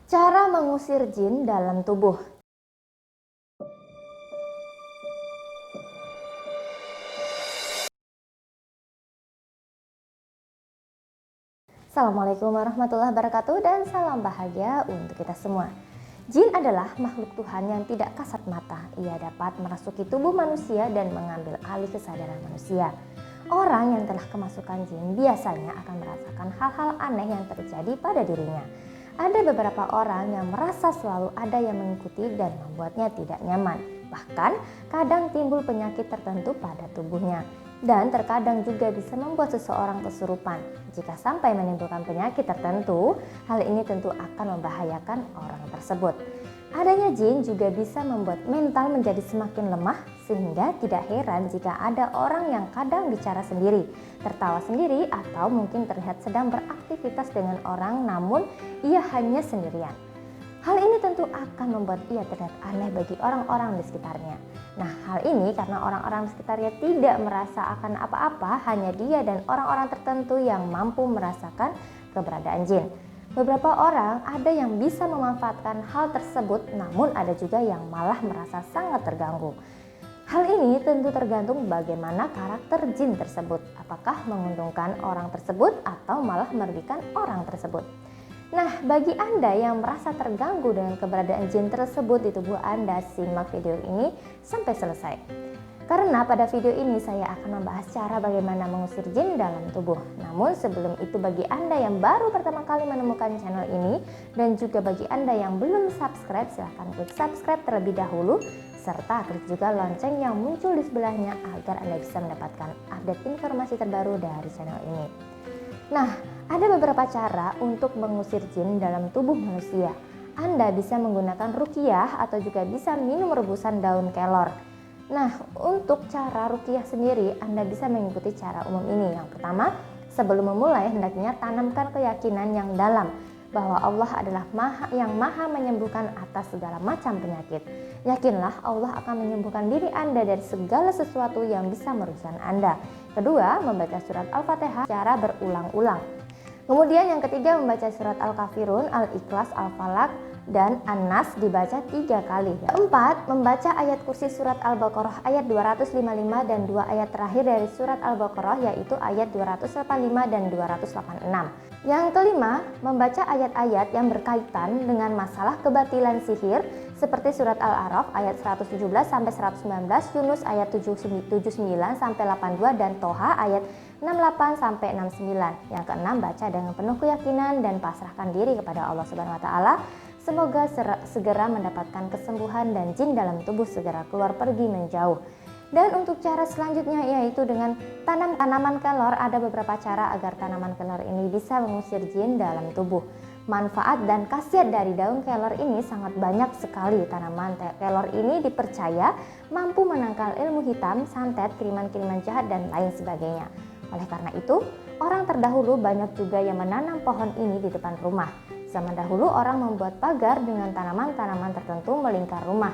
Cara mengusir jin dalam tubuh. Assalamualaikum warahmatullahi wabarakatuh dan salam bahagia untuk kita semua. Jin adalah makhluk Tuhan yang tidak kasat mata. Ia dapat merasuki tubuh manusia dan mengambil alih kesadaran manusia. Orang yang telah kemasukan jin biasanya akan merasakan hal-hal aneh yang terjadi pada dirinya. Ada beberapa orang yang merasa selalu ada yang mengikuti dan membuatnya tidak nyaman. Bahkan kadang timbul penyakit tertentu pada tubuhnya. Dan terkadang juga bisa membuat seseorang kesurupan. Jika sampai menimbulkan penyakit tertentu, hal ini tentu akan membahayakan orang tersebut. Adanya jin juga bisa membuat mental menjadi semakin lemah, sehingga tidak heran jika ada orang yang kadang bicara sendiri, tertawa sendiri, atau mungkin terlihat sedang beraktivitas dengan orang namun ia hanya sendirian. Hal ini tentu akan membuat ia terlihat aneh bagi orang-orang di sekitarnya. Nah, hal ini karena orang-orang di sekitarnya tidak merasa akan apa-apa, hanya dia dan orang-orang tertentu yang mampu merasakan keberadaan jin. Beberapa orang ada yang bisa memanfaatkan hal tersebut, namun ada juga yang malah merasa sangat terganggu. Hal ini tentu tergantung bagaimana karakter jin tersebut, apakah menguntungkan orang tersebut atau malah merugikan orang tersebut. Nah, bagi Anda yang merasa terganggu dengan keberadaan jin tersebut di tubuh Anda, simak video ini sampai selesai. Karena pada video ini saya akan membahas cara bagaimana mengusir jin dalam tubuh. Namun sebelum itu, bagi Anda yang baru pertama kali menemukan channel ini dan juga bagi Anda yang belum subscribe, silahkan klik subscribe terlebih dahulu serta klik juga lonceng yang muncul di sebelahnya agar Anda bisa mendapatkan update informasi terbaru dari channel ini. Nah, ada beberapa cara untuk mengusir jin dalam tubuh manusia. Anda bisa menggunakan ruqyah atau juga bisa minum rebusan daun kelor. Nah, untuk cara ruqyah sendiri, Anda bisa mengikuti cara umum ini. Yang pertama, sebelum memulai hendaknya tanamkan keyakinan yang dalam bahwa Allah adalah yang maha menyembuhkan atas segala macam penyakit. Yakinlah Allah akan menyembuhkan diri Anda dari segala sesuatu yang bisa merugikan Anda. Kedua, membaca surat Al-Fatihah secara berulang-ulang. Kemudian yang ketiga, membaca surat Al-Kafirun, Al-Ikhlas, Al-Falaq, dan An-Nas dibaca 3 kali. Keempat, membaca ayat kursi surat Al-Baqarah ayat 255 dan 2 ayat terakhir dari surat Al-Baqarah yaitu ayat 285 dan 286. Yang kelima, membaca ayat-ayat yang berkaitan dengan masalah kebatilan sihir seperti surat Al-A'raf ayat 117 sampai 119, Yunus ayat 79 sampai 82 dan Toha ayat 68 sampai 69. Yang keenam, baca dengan penuh keyakinan dan pasrahkan diri kepada Allah Subhanahu wa taala. Semoga segera mendapatkan kesembuhan dan jin dalam tubuh segera keluar pergi menjauh. Dan untuk cara selanjutnya yaitu dengan tanam tanaman kelor. Ada beberapa cara agar tanaman kelor ini bisa mengusir jin dalam tubuh. Manfaat dan khasiat dari daun kelor ini sangat banyak sekali. Tanaman kelor ini dipercaya mampu menangkal ilmu hitam, santet, kiriman-kiriman jahat dan lain sebagainya. Oleh karena itu, orang terdahulu banyak juga yang menanam pohon ini di depan rumah. Zaman dahulu orang membuat pagar dengan tanaman-tanaman tertentu melingkar rumah.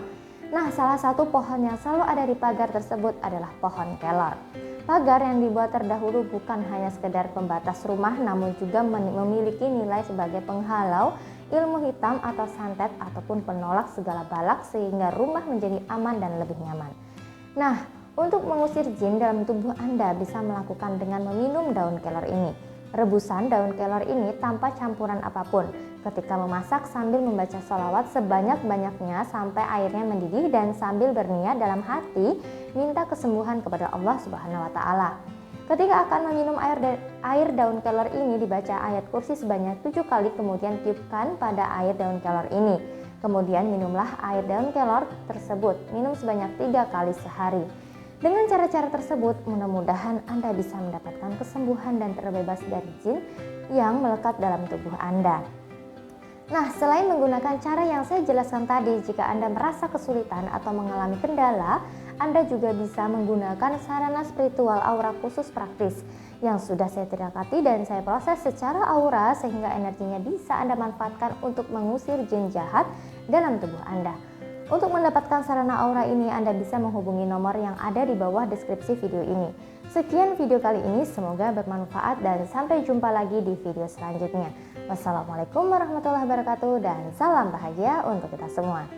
Nah, salah satu pohon yang selalu ada di pagar tersebut adalah pohon kelor. Pagar yang dibuat terdahulu bukan hanya sekedar pembatas rumah, namun juga memiliki nilai sebagai penghalau ilmu hitam atau santet ataupun penolak segala balak sehingga rumah menjadi aman dan lebih nyaman. Nah, untuk mengusir jin dalam tubuh Anda bisa melakukan dengan meminum daun kelor ini. Rebusan daun kelor ini tanpa campuran apapun. Ketika memasak sambil membaca sholawat sebanyak-banyaknya sampai airnya mendidih dan sambil berniat dalam hati minta kesembuhan kepada Allah Subhanahu wa taala. Ketika akan meminum air daun kelor ini dibaca ayat kursi sebanyak 7 kali kemudian tiupkan pada air daun kelor ini. Kemudian minumlah air daun kelor tersebut. Minum sebanyak 3 kali sehari. Dengan cara-cara tersebut, mudah-mudahan Anda bisa mendapatkan kesembuhan dan terbebas dari jin yang melekat dalam tubuh Anda. Nah, selain menggunakan cara yang saya jelaskan tadi, jika Anda merasa kesulitan atau mengalami kendala, Anda juga bisa menggunakan sarana spiritual aura khusus praktis yang sudah saya terangkati dan saya proses secara aura sehingga energinya bisa Anda manfaatkan untuk mengusir jin jahat dalam tubuh Anda. Untuk mendapatkan sarana aura ini, Anda bisa menghubungi nomor yang ada di bawah deskripsi video ini. Sekian video kali ini, semoga bermanfaat dan sampai jumpa lagi di video selanjutnya. Wassalamualaikum warahmatullahi wabarakatuh dan salam bahagia untuk kita semua.